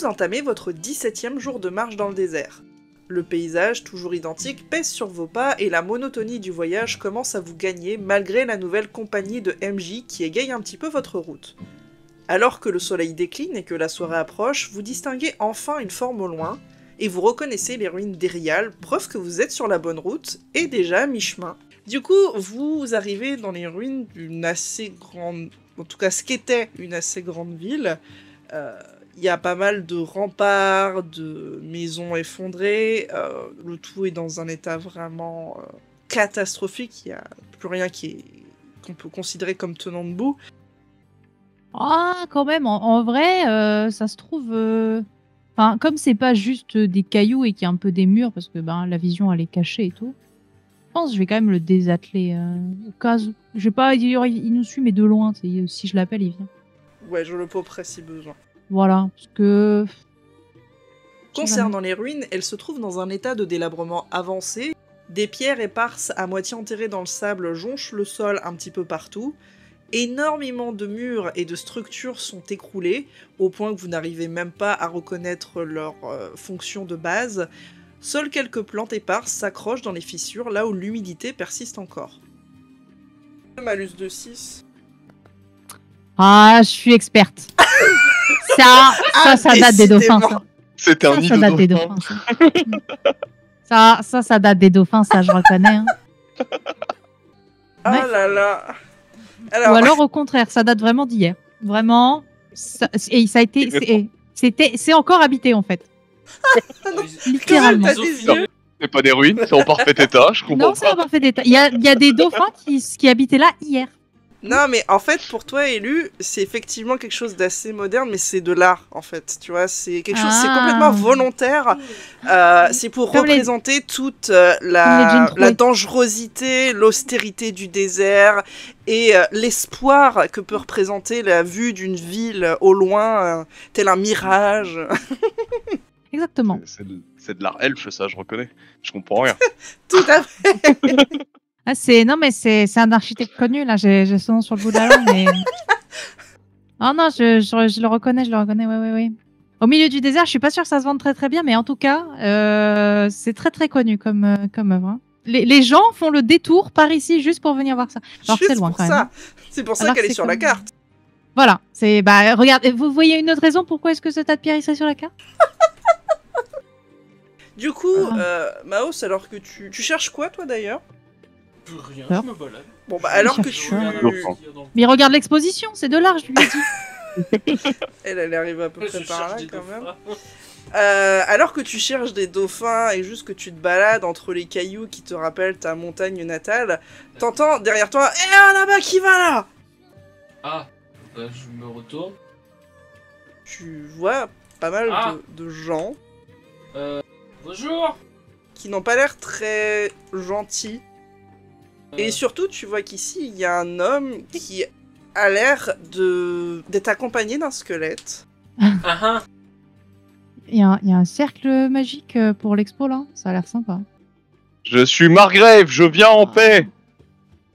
Vous entamez votre 17e jour de marche dans le désert. Le paysage, toujours identique, pèse sur vos pas et la monotonie du voyage commence à vous gagner malgré la nouvelle compagnie de MJ qui égaye un petit peu votre route. Alors que le soleil décline et que la soirée approche, vous distinguez enfin une forme au loin, et vous reconnaissez les ruines d'Erial, preuve que vous êtes sur la bonne route, et déjà à mi-chemin. Du coup, vous arrivez dans les ruines d'une assez grande... En tout cas, ce qu'était une assez grande ville. Il y a pas mal de remparts, de maisons effondrées, le tout est dans un état vraiment catastrophique, il n'y a plus rien qu'on peut considérer comme tenant debout. Ah, quand même, en vrai, ça se trouve... Enfin, comme c'est pas juste des cailloux et qu'il y a un peu des murs, parce que la vision elle est cachée et tout, je pense que je vais quand même le désatteler au cas où. Je vais pas dire il nous suit mais de loin, si je l'appelle il vient. Ouais, je le pauperai si besoin. Voilà, parce que... Concernant les ruines, elles se trouvent dans un état de délabrement avancé. Des pierres éparses à moitié enterrées dans le sable jonchent le sol un petit peu partout. Énormément de murs et de structures sont écroulés, au point que vous n'arrivez même pas à reconnaître leur fonction de base. Seules quelques plantes éparses s'accrochent dans les fissures, là où l'humidité persiste encore. Malus de 6. Ah, je suis experte. ça date des dauphins, ça. C'était un nid ça date des dauphins, ça. Ça date des dauphins, ça, je reconnais. Hein. Ah Ouais. là là. Ou alors, au contraire, ça date vraiment d'hier. Vraiment, ça a été... C'est encore habité, en fait. Littéralement. C'est pas des ruines, c'est en parfait état, je comprends Non, c'est en parfait état. Il y a des dauphins qui habitaient là hier. Non, mais en fait, pour toi, Élu, c'est effectivement quelque chose d'assez moderne, mais c'est de l'art, en fait. Tu vois, c'est quelque chose, c'est complètement volontaire. C'est pour Comme représenter toute la dangerosité, l'austérité du désert et l'espoir que peut représenter la vue d'une ville au loin, tel un mirage. Exactement. C'est de l'art elfe, ça, je reconnais. Je comprends rien. Tout à fait. Ah, non, mais c'est un architecte connu, là. J'ai son nom sur le bout de la langue, mais... Oh non, je le reconnais, ouais. Au milieu du désert, je suis pas sûre que ça se vende très très bien, mais en tout cas, c'est très très connu comme œuvre. Hein. Les gens font le détour par ici juste pour venir voir ça. Alors c'est loin quand même. C'est pour ça qu'elle est sur la carte. Voilà, regarde, vous voyez une autre raison pourquoi est-ce que ce tas de pierres il serait sur la carte? Du coup, Maos, alors que tu cherches quoi, toi, d'ailleurs? Rien, je me balade. Bon, bah, alors que tu... Mais regarde l'exposition, c'est de l'art, je lui ai dit. Elle arrive à peu près par là, quand même. Alors que tu cherches des dauphins et juste que tu te balades entre les cailloux qui te rappellent ta montagne natale, t'entends derrière toi « Eh, là-bas, qui va, là ?» Ah, bah, je me retourne. Tu vois pas mal de gens... Bonjour. Qui n'ont pas l'air très gentils. Et surtout, tu vois qu'ici, il y a un homme qui a l'air d'être accompagné d'un squelette. Il y a un cercle magique pour l'expo, là. Ça a l'air sympa. Je suis Margrave, je viens en paix.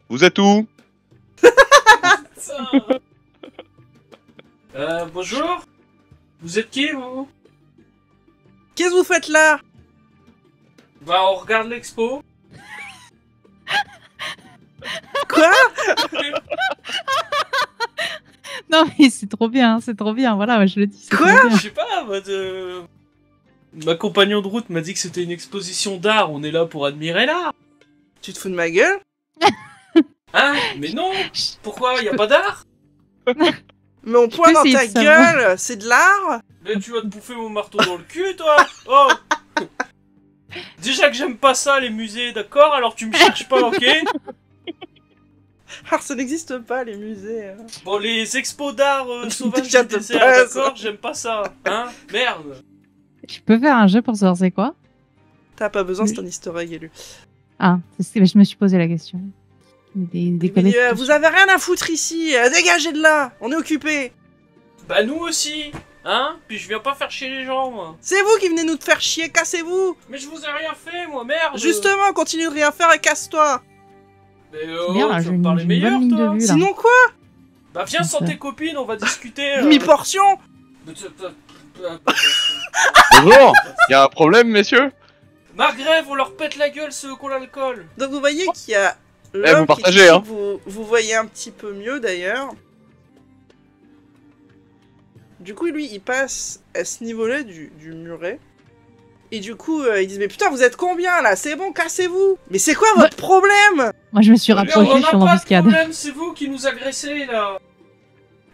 Vous êtes où? Bonjour. Vous êtes qui, vous? Qu'est-ce que vous faites là? Bah, on regarde l'expo. Quoi? Non mais c'est trop bien, voilà, je le dis. Quoi? Je sais pas, ma compagnon de route m'a dit que c'était une exposition d'art, on est là pour admirer l'art. Tu te fous de ma gueule? Hein? Mais non. Pourquoi? Y a pas d'art? Mais on pointe dans ta gueule, c'est de l'art? Mais tu vas te bouffer mon marteau dans le cul, toi? Oh! Déjà que j'aime pas ça, les musées, d'accord? Alors tu me cherches pas, ok? Alors ça n'existe pas, les musées. Bon, les expos d'art sauvages Déjà du désert, d'accord? J'aime pas ça, hein? Merde! Je peux faire un jeu pour savoir c'est quoi? T'as pas besoin, c'est un easter egg, Élu. Ah, je me suis posé la question. Vous avez rien à foutre ici, dégagez de là, on est occupés. Bah nous aussi, hein? Puis je viens pas faire chier les gens, moi. C'est vous qui venez nous faire chier, cassez-vous. Mais je vous ai rien fait, moi, merde. Justement, continue de rien faire et casse-toi. Mais merde, tu vas me parler meilleur, toi. vue, sinon quoi? Bah viens sans tes copines, on va discuter. Mi-portion. Bonjour. Y a un problème, messieurs? Margrève, on leur pète la gueule ceux qui ont l'alcool. Donc vous voyez qu'il y a vous l'homme qui partagez, est ici, hein. vous voyez un petit peu mieux d'ailleurs. Du coup, lui, il passe à ce niveau-là du muret. Et du coup, ils disent, mais putain, vous êtes combien là? C'est bon, cassez-vous! Mais c'est quoi votre problème? Moi, je me suis Regarde, rapprochée, on je n'a suis en pas de embuscade. problème, c'est vous qui nous agressez là.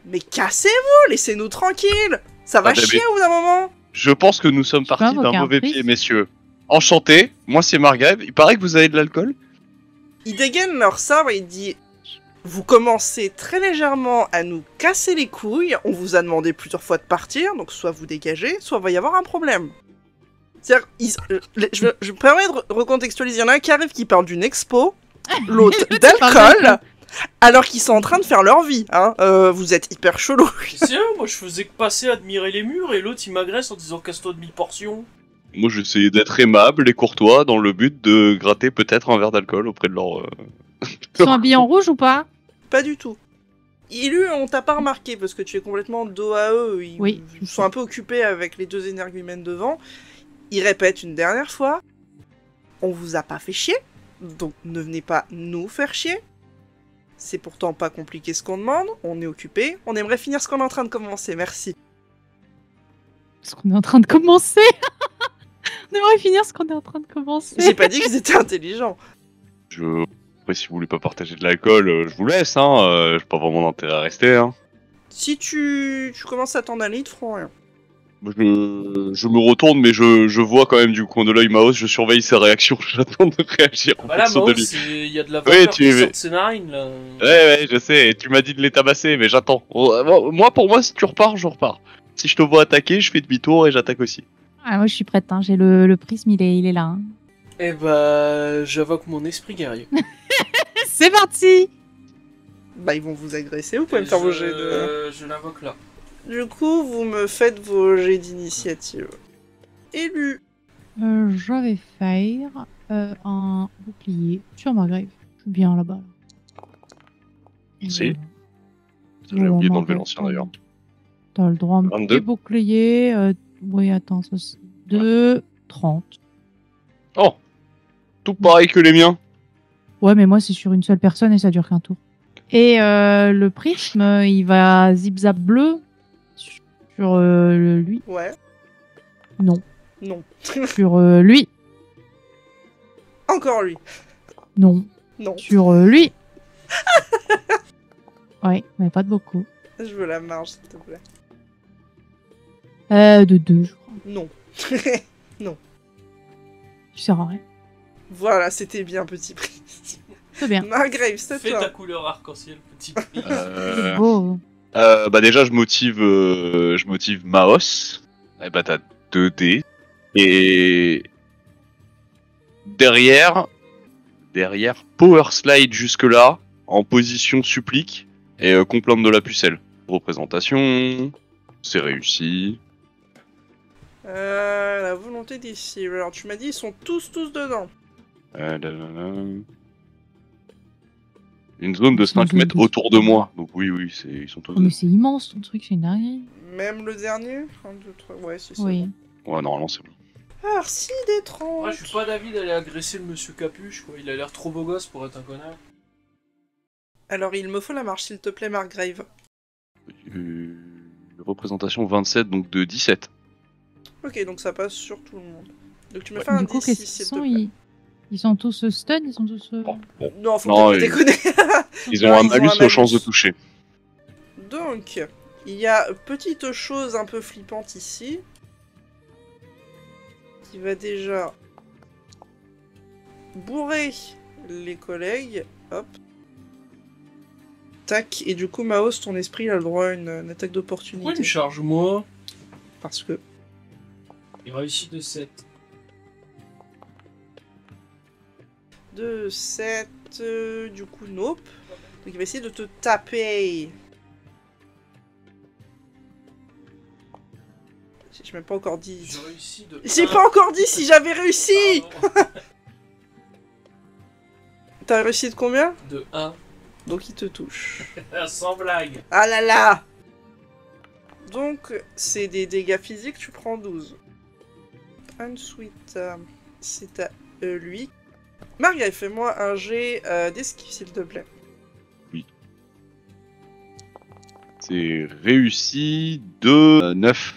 Mais cassez-vous! Laissez-nous tranquilles! Ça va Ah, chier au bout d'un moment! Je pense que nous sommes partis invoquer d'un un mauvais priest. pied, messieurs. Enchanté, moi c'est Margrève. Il paraît que vous avez de l'alcool? Ils dégainent leur sabre et ils disent, vous commencez très légèrement à nous casser les couilles, on vous a demandé plusieurs fois de partir, donc soit vous dégagez, soit il va y avoir un problème. C'est-à-dire, je me permets de recontextualiser, il y en a un qui arrive qui parle d'une expo, l'autre d'alcool, alors qu'ils sont en train de faire leur vie, hein. Vous êtes hyper chelou. C'est eux, moi je faisais que passer à admirer les murs et l'autre il m'agresse en disant casse-toi demi-portion. Moi j'essayais d'être aimable et courtois dans le but de gratter peut-être un verre d'alcool auprès de leur... Ils sont habillés en rouge ou pas? Pas du tout. Ils, on t'a pas remarqué parce que tu es complètement dos à eux, ils Oui. sont un peu occupés avec les deux énergumènes devant. Ils répètent une dernière fois, on vous a pas fait chier, donc ne venez pas nous faire chier. C'est pourtant pas compliqué ce qu'on demande, on est occupé, on aimerait finir ce qu'on est en train de commencer, merci. Ce qu'on est en train de commencer. On aimerait finir ce qu'on est en train de commencer. J'ai pas dit qu'ils étaient intelligents. Après si vous voulez pas partager de l'alcool, je vous laisse, hein. J'ai pas vraiment d'intérêt à rester, hein. Si tu commences à t'en aller, ils te feront rien. Je me retourne, mais je vois quand même du coin de l'œil Maos, je surveille ses réactions, j'attends de réagir en Voilà, fonction de lui. il y a de la vapeur tu- qui sort de ses narines là. Ouais, je sais, tu m'as dit de les tabasser, mais j'attends. Moi, pour moi, si tu repars, je repars. Si je te vois attaquer, je fais demi-tour et j'attaque aussi. Ah, moi, je suis prête. Hein. J'ai le prisme, il est là. Hein. Eh bah, j'invoque mon esprit guerrier. C'est parti. Bah ils vont vous agresser, vous pouvez me faire vos jets de... Je l'invoque là. Du coup, vous me faites vos jets d'initiative. Élu. Je vais faire un bouclier sur Margrave. Je suis bien là-bas. Merci. Voilà. J'ai oublié Bon, d'enlever Margrave, l'ancien d'ailleurs. T'as le droit à un 22. petit bouclier. Oui, attends, ça c'est 2, 30. Oh, tout pareil que les miens. Ouais, mais moi, c'est sur une seule personne et ça dure qu'un tour. Et le prisme, il va zip-zap bleu sur lui. Ouais. Non. Non. Sur lui. Encore lui. Non. Non. Sur lui. Ouais, mais pas de beaucoup. Je veux la marge, s'il te plaît. De 2, je crois. Non. Tu sers à rien. Voilà, c'était bien, petit prix. C'est bien. Margrave, c'est Fais ta toi. couleur arc-en-ciel, petit prix. C'est beau. Bah déjà, je motive Maos. Et bah t'as 2 dés. Et derrière, Power Slide jusque là, en position supplique et complainte de la pucelle. Représentation, c'est réussi. La volonté d'ici. Alors, tu m'as dit, ils sont tous dedans. Une zone de 5 mètres autour de moi. Donc oui, ils sont tous Oh, mais c'est immense ton truc, c'est une dinguerie. Même le dernier 1, 2, 3. Ouais, c'est ça. Oui. Ouais, normalement c'est bon. Alors, 6 des 30. Moi, je suis pas d'avis d'aller agresser le monsieur Capuche, quoi. Il a l'air trop beau gosse pour être un connard. Alors, il me faut la marche, s'il te plaît, Margrave. Représentation 27, donc de 17. Ok, donc ça passe sur tout le monde. Donc, tu me fais un Du coup, 10, qu'est-ce s'il qu'ils te sont plaît. Ils sont tous stun, ils sont tous... Non, faut Non, pas déconner. Ils ont Non, un ils ont malus un aux chances de malus. toucher. Donc, il y a petite chose un peu flippante ici. Qui va déjà bourrer les collègues. Hop. Tac. Et du coup, Maos, ton esprit il a le droit à une attaque Pourquoi il me d'opportunité. charge moi? Parce que... Il réussit de 7. 2, 7... du coup, nope. Donc il va essayer de te taper. J'ai même pas encore dit... J'ai réussi de. J'ai pas encore dit si j'avais réussi. Pardon. T'as réussi de combien? De 1. Donc il te touche. Sans blague. Ah là là. Donc, c'est des dégâts physiques, tu prends 12. Ensuite, c'est à lui. Margaret, fais-moi un jet d'esquive, s'il te plaît. C'est réussi de 9.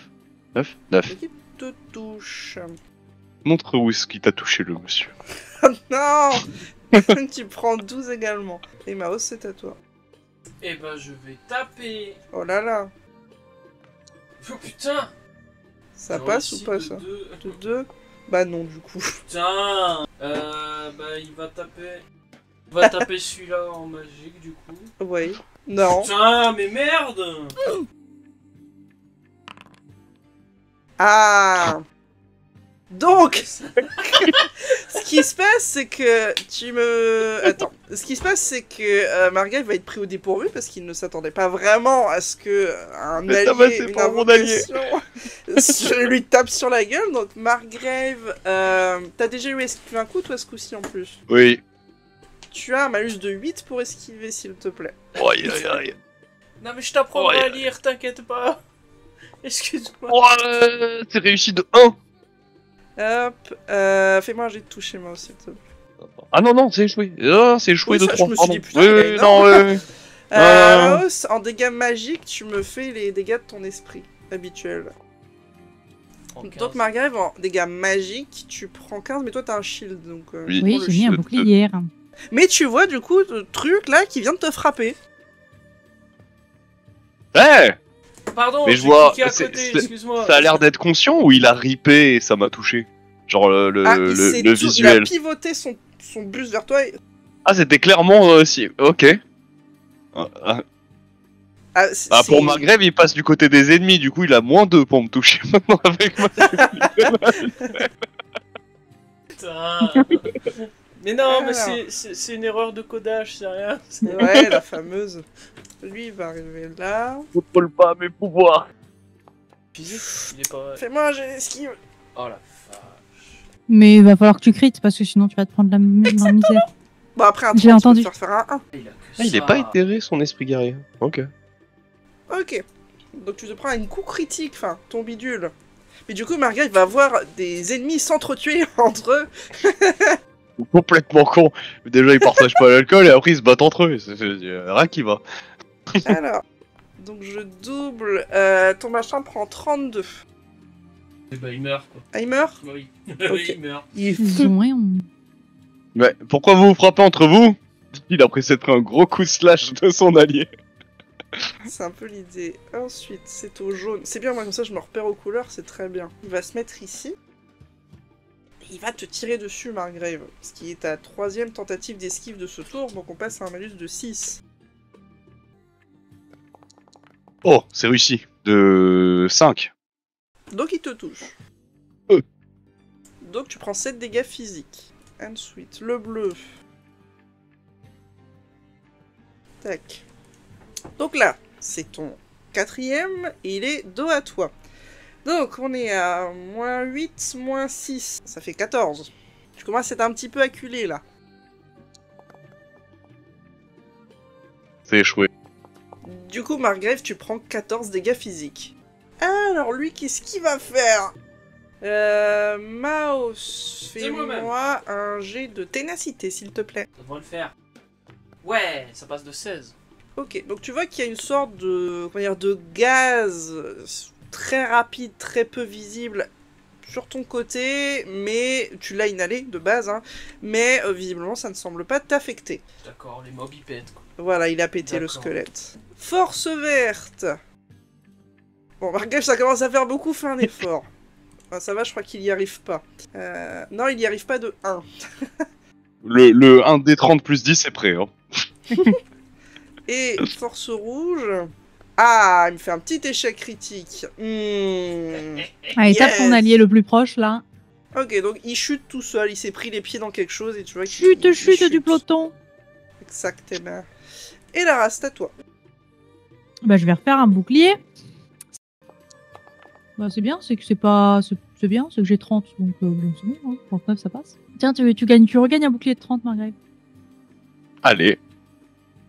9 9. Qui te touche. Montre où est-ce qu'il t'a touché le monsieur. Oh non. Tu prends 12 également. Et Mao, c'est à toi. Eh ben, je vais taper. Oh là là. Oh putain. Ça J'ai passe ou réussi pas, de ça deux. De 2. Bah non, du coup. Putain. Bah, il va taper. Il va taper celui-là en magique, du coup. Ouais. Non. Putain, mais merde. Ah. Donc, ce qui se passe, c'est que tu me... Attends. Ce qui se passe, c'est que Margaret va être pris au dépourvu parce qu'il ne s'attendait pas vraiment à ce que un Mais t'as allié, passé une pour mon allié. invocation, lui tape sur la gueule. Donc, Margaret, t'as déjà eu esquivé un coup, toi, ce coup-ci, en plus. Oui. Tu as un malus de 8 pour esquiver, s'il te plaît. Aïe aïe aïe. Non, mais je t'apprendrai Ouais. à lire, t'inquiète pas. Excuse-moi. Oh, c'est réussi de 1. Hop, fais-moi un jet de toucher, moi, s'il te plaît. Ah non, non, c'est échoué. Ah, c'est échoué Oui, de ça, 3. je me suis dit, putain, oui, il est oui, énorme. non, oui. Ah. Maos, en dégâts magiques, tu me fais les dégâts de ton esprit habituel. Donc, Margaret, en dégâts magiques, tu prends 15, mais toi, t'as un shield, donc... Oui. Oui, prends le j'ai mis un shield. bouclier. Mais tu vois, du coup, le truc, là, qui vient de te frapper. Eh, Pardon, Mais j'ai je vois, cliqué à c'est- côté, c'est- excuse-moi. ça a l'air d'être conscient ou il a ripé et ça m'a touché? Genre le Il a visuel. pivoté son buste vers toi et... Ah, c'était clairement si. Ok. Ah, Ah, c'est- pour Margrave, il passe du côté des ennemis, du coup il a moins 2 pour me toucher maintenant avec ma. Putain. Mais non, mais Alors. c'est une erreur de codage, c'est rien. Ouais, la fameuse. Lui, il va arriver là. Je contrôle pas mes pouvoirs. Physique, il est pas... Fais-moi un jet d'esquive. Oh la vache. Mais il va falloir que tu crites parce que sinon tu vas te prendre la misère. Bon, après un J'ai 30, tu peux entendu. te faire un 1. Il a que Ah, il ça. est pas éthéré son esprit guerrier. Ok. Ok. Donc tu te prends un coup critique, enfin, ton bidule. Mais du coup, Margaret va voir des ennemis s'entretuer entre eux. Complètement con. Déjà ils partagent pas l'alcool et après ils se battent entre eux. C'est rien qui va. Alors, donc je double. Ton machin prend 32. Eh ben, il meurt, quoi. Ah, il meurt? Oui. Ok. Oui, il meurt. Ils ont rien. Mais pourquoi vous vous frappez entre vous? Il a pris cette un gros coup de slash de son allié. C'est un peu l'idée. Ensuite, c'est au jaune. C'est bien, moi, comme ça, je me repère aux couleurs, c'est très bien. Il va se mettre ici. Et il va te tirer dessus, Margrave. Ce qui est ta 3ème tentative d'esquive de ce tour, donc on passe à un malus de 6. Oh, c'est réussi. De 5. Donc il te touche. Donc tu prends 7 dégâts physiques. Ensuite, le bleu. Tac. Donc là, c'est ton 4ème, et il est dos à toi. Donc on est à moins 8, moins 6. Ça fait 14. Tu commences à être un petit peu acculé là. C'est échoué. Du coup, Margrave, tu prends 14 dégâts physiques. Alors lui, qu'est-ce qu'il va faire Maos, fais-moi un jet de ténacité, s'il te plaît. Ça devrait le faire. Ouais, ça passe de 16. Ok, donc tu vois qu'il y a une sorte de, comment dire, de gaz très rapide, très peu visible sur ton côté, mais tu l'as inhalé de base, hein, mais visiblement ça ne semble pas t'affecter. D'accord, les mobs ils pètent, quoi. Voilà, il a pété le D'accord. squelette. Force verte. Bon, Margrave, ça commence à faire beaucoup, fais un effort. Enfin, ça va, je crois qu'il y arrive pas. Non, il y arrive pas de 1. Le 1 des 30 plus 10 est prêt. Hein. Et force rouge. Ah, il me fait un petit échec critique. Allez, tape ton Yes. allié le plus proche là. Ok, donc il chute tout seul, il s'est pris les pieds dans quelque chose et tu vois qu'il Chute, il chute du peloton. Exactement. Et la race, à toi. Bah, je vais refaire un bouclier. Bah, c'est bien, c'est que c'est pas. C'est bien, c'est que j'ai 30, donc bon, c'est bon, hein. 39 ça passe. Tiens, tu regagnes un bouclier de 30, Margrave. Allez.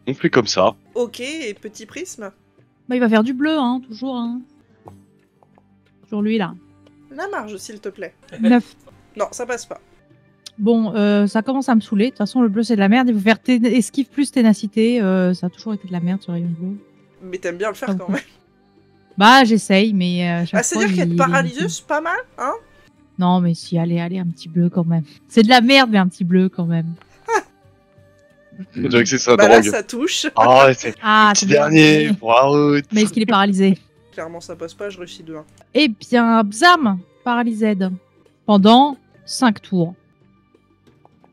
On fait comme ça. Ok, et petit prisme. Bah, il va faire du bleu, hein, toujours, hein. Sur lui, là. La marge, s'il te plaît. 9. Non, ça passe pas. Bon, ça commence à me saouler. De toute façon, le bleu, c'est de la merde. Il faut faire esquive plus ténacité. Ça a toujours été de la merde, ce rayon bleu. Mais t'aimes bien le faire Ah, quand même. Bah, j'essaye, mais chaque fois, C'est-à-dire qu'être il- paralyseux, c'est pas mal, hein? Non, mais si, allez, un petit bleu quand même. C'est de la merde, mais un petit bleu quand même. On dirait que c'est sa Bah là, drogue. ça touche. Ah, c'est Ah, petit c'est bien. dernier pour la route. Mais est-ce qu'il est paralysé? Clairement, ça passe pas, je réussis 2-1. Eh bien, bzam, paralysé. Pendant 5 tours.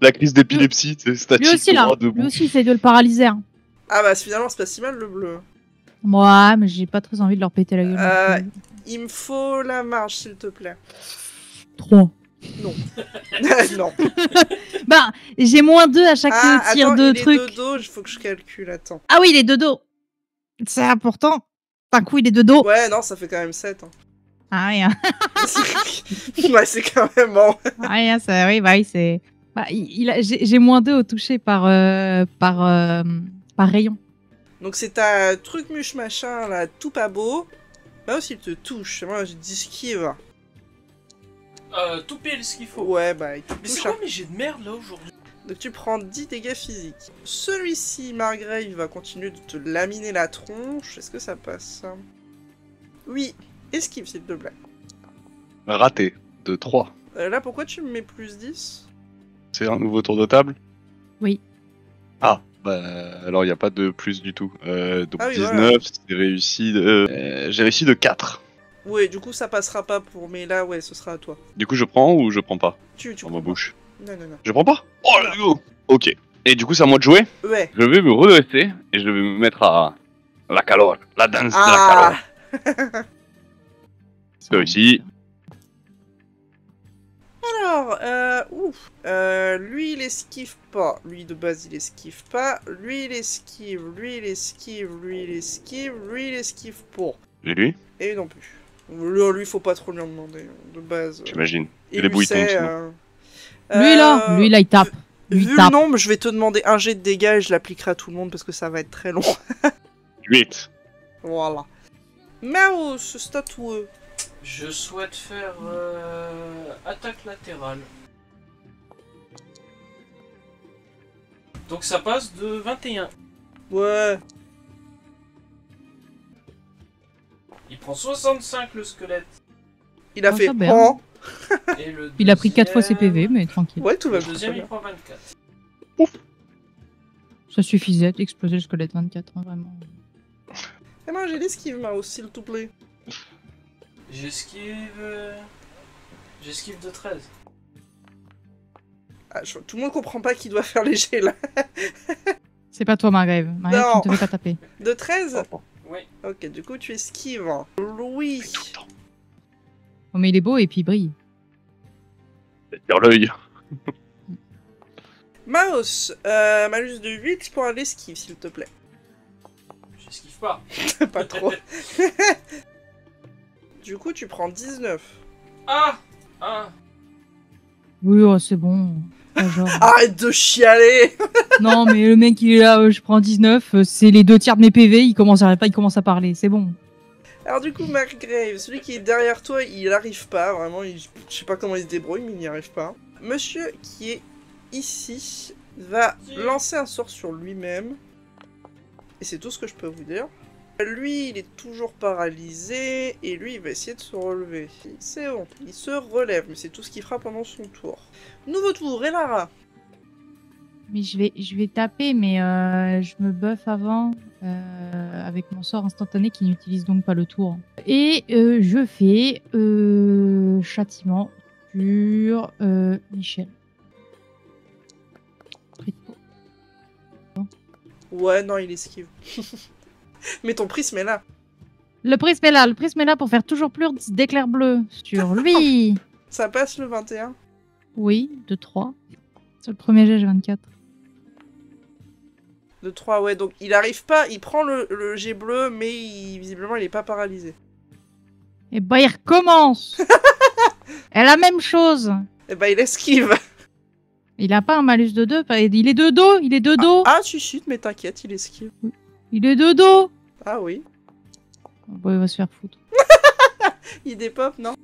La crise d'épilepsie, c'est Lui statique. aussi, là. droit debout. Lui aussi, il essaie de le paralyser. Hein. Ah bah finalement, c'est pas si mal le bleu. Moi, mais j'ai pas très envie de leur péter la gueule. Euh, Il me faut la marge, s'il te plaît. 3. Non. Non. Bah, j'ai -2 à chaque tir attends, de il truc. est de dos, il faut que je calcule, attends. Ah oui, il est de dos. C'est important. D'un coup, il est de dos. Ouais, non, ça fait quand même 7. Hein. Ah, rien. Ouais, c'est quand même bon. Ah, rien, ça, oui, bah oui, c'est. Bah, j'ai -2 au toucher par rayon. Donc c'est ta truc muche machin là, tout pas beau. Bah aussi il te touche. Moi j'ai dit esquive. Tout pile ce qu'il faut. Ouais, bah il te Mais c'est touche. quoi mes jets de merde là aujourd'hui? Donc tu prends 10 dégâts physiques. Celui-ci, Margrave, va continuer de te laminer la tronche. Est-ce que ça passe ça? Oui. Esquive s'il te plaît. Raté. De 3. Là pourquoi tu me mets plus 10? C'est un nouveau tour de table? Oui. Ah, bah alors il n'y a pas de plus du tout. Donc Ah oui, 19, voilà. c'est réussi de... j'ai réussi de 4. Ouais, du coup ça passera pas pour... Mais là, ouais, ce sera à toi. Du coup je prends ou je prends pas Tu dans prends ma pas. bouche? Non, non, non. Je prends pas? Oh let's go. Ok. Et du coup c'est à moi de jouer. Ouais. Je vais me redresser et je vais me mettre à la calor, la danse de la Ah calor. C'est réussi. Alors, lui il esquive pas. Lui de base il esquive pas. Lui il esquive, lui il esquive, lui il esquive, lui il esquive pas. Et lui? Et non plus. Lui faut pas trop lui en demander. De base. J'imagine. Il Et les lui bouillons, sait, sinon. Lui là, il tape. Lui, Vu il tape. le nombre, je vais te demander un jet de dégâts et je l'appliquerai à tout le monde parce que ça va être très long. 8. Voilà. Mouse, statueux. Je souhaite faire attaque latérale. Donc ça passe de 21. Ouais. Il prend 65 le squelette. Il a Oh, fait. ça bien. Oh. Et le Il a pris 4 fois ses deuxième- PV, mais tranquille. Ouais, tout va Le bien. deuxième il prend 24. Ça suffisait d'exploser le squelette 24, hein, vraiment. Eh ben, j'ai l'esquive, Mouse, s'il te plaît. J'esquive. J'esquive de 13. Ah, tout le monde comprend pas qui doit faire les jets là. C'est pas toi, Margrave. Margrave, Non. tu ne te fais pas taper. De 13? Oui. Ok, du coup, tu esquives. Louis. Tout le temps. Oh, mais il est beau et puis il brille. Tire l'œil. Mouse, malus de 8 pour un esquive, s'il te plaît. J'esquive pas. Pas trop. Du coup, tu prends 19. Ah. Ah. Oui, oh, c'est bon. Pas genre. Arrête de chialer. Non, mais le mec, il est là, je prends 19, c'est les 2 tiers de mes PV, il commence à parler, c'est bon. Alors du coup, Margrave, celui qui est derrière toi, il arrive pas, vraiment, je sais pas comment il se débrouille, mais il n'y arrive pas. Monsieur qui est ici va lancer un sort sur lui-même. Et c'est tout ce que je peux vous dire. Lui, il est toujours paralysé, et lui, il va essayer de se relever. C'est bon, il se relève, mais c'est tout ce qu'il fera pendant son tour. Nouveau tour, Elara. Mais je vais taper, mais je me buff avant avec mon sort instantané qui n'utilise donc pas le tour. Et je fais châtiment sur Michel. Ouais, non, il esquive. Mais ton prisme est là. Le prisme est là pour faire toujours plus d'éclairs bleus sur lui. Ça passe le 21. Oui, de 3. Sur le premier jet, j'ai 24. De 3, ouais, donc il arrive pas, il prend le jet bleu, mais visiblement il est pas paralysé. Et bah, il recommence. Et la même chose. Et bah il esquive. Il a pas un malus de 2. Il est de dos. Il est de dos. Ah, tu chutes, mais t'inquiète, il esquive. Il est de dos. Ah oui. Bon, il va se faire foutre. Idée pop, non?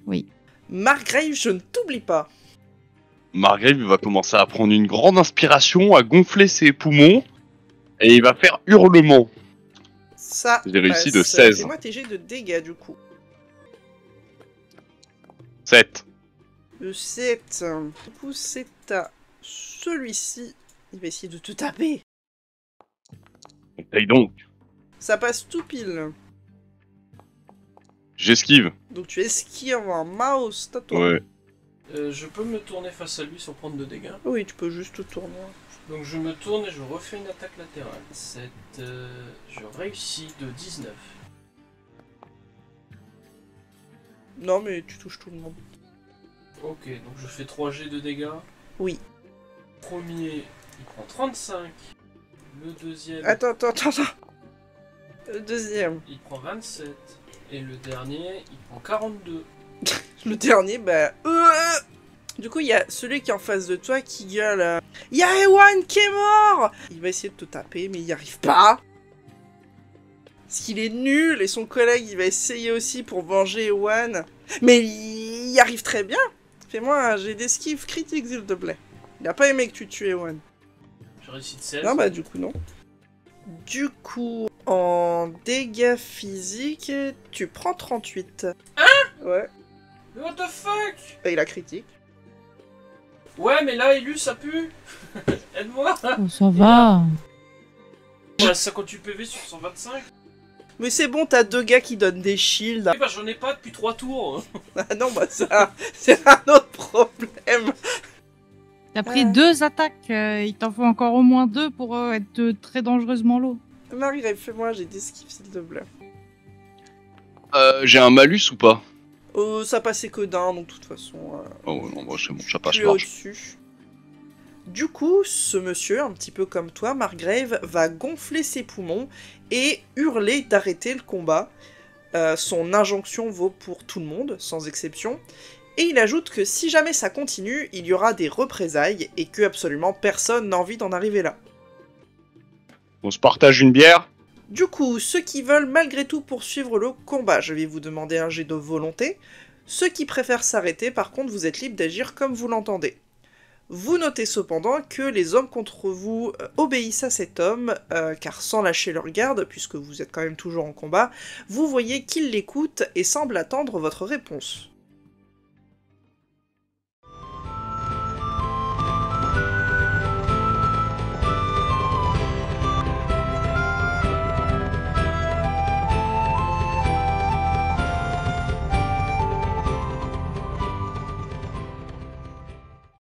Oui. Margrave, je ne t'oublie pas. Margrave va commencer à prendre une grande inspiration, à gonfler ses poumons, et il va faire hurlement. Ça, J'ai réussi de passe. 16. Fais-moi tes jets de dégâts, du coup. 7. Le 7. Du coup, c'est à celui-ci. Il va essayer de te taper. Essaye donc. Ça passe tout pile. J'esquive. Donc tu esquives un mouse, t'as toi. Ouais. Je peux me tourner face à lui sans prendre de dégâts. Oui, tu peux juste te tourner. Donc je me tourne et je refais une attaque latérale. Je réussis de 19. Non, mais tu touches tout le monde. Ok, donc je fais 3 G de dégâts. Oui. Premier, il prend 35. Le deuxième, Attends. Le deuxième. il prend 27. Et le dernier, il prend 42. Le dernier, bah... Du coup, il y a celui qui est en face de toi qui gueule. Il y a Ewan qui est mort. Il va essayer de te taper, mais il n'y arrive pas. Parce qu'il est nul, et son collègue, il va essayer aussi pour venger Ewan. Mais il y arrive très bien. Fais-moi un jet d'esquive critique, s'il te plaît. Il a pas aimé que tu tues Ewan. J'ai réussi de 16. Non, bah du coup, non. Du coup, en dégâts physiques, tu prends 38. Hein? Ouais. Mais what the fuck? Et il a critique. Ouais, mais là, élu, ça pue. Aide-moi. Oh, ça va. J'ai 58 PV sur 125. Mais c'est bon, t'as 2 gars qui donnent des shields. Eh bah, j'en ai pas depuis 3 tours. Ah non, bah ça, c'est un autre problème. T'as pris 2 attaques. Il t'en faut encore au moins 2 pour être très dangereusement low. Marie-Rêve, fais-moi, j'ai d'esquive, s'il te plaît. J'ai un malus ou pas? Ça passait que d'un, donc de toute façon, Oh non, moi c'est bon, ça passe plus large. au-dessus. Du coup, ce monsieur, un petit peu comme toi, Margrave, va gonfler ses poumons et hurler d'arrêter le combat. Son injonction vaut pour tout le monde, sans exception. Et il ajoute que si jamais ça continue, il y aura des représailles et que absolument personne n'a envie d'en arriver là. On se partage une bière? Du coup, ceux qui veulent malgré tout poursuivre le combat, je vais vous demander un jet de volonté. Ceux qui préfèrent s'arrêter, par contre, vous êtes libre d'agir comme vous l'entendez. Vous notez cependant que les hommes contre vous obéissent à cet homme, car sans lâcher leur garde, puisque vous êtes quand même toujours en combat, vous voyez qu'ils l'écoutent et semblent attendre votre réponse.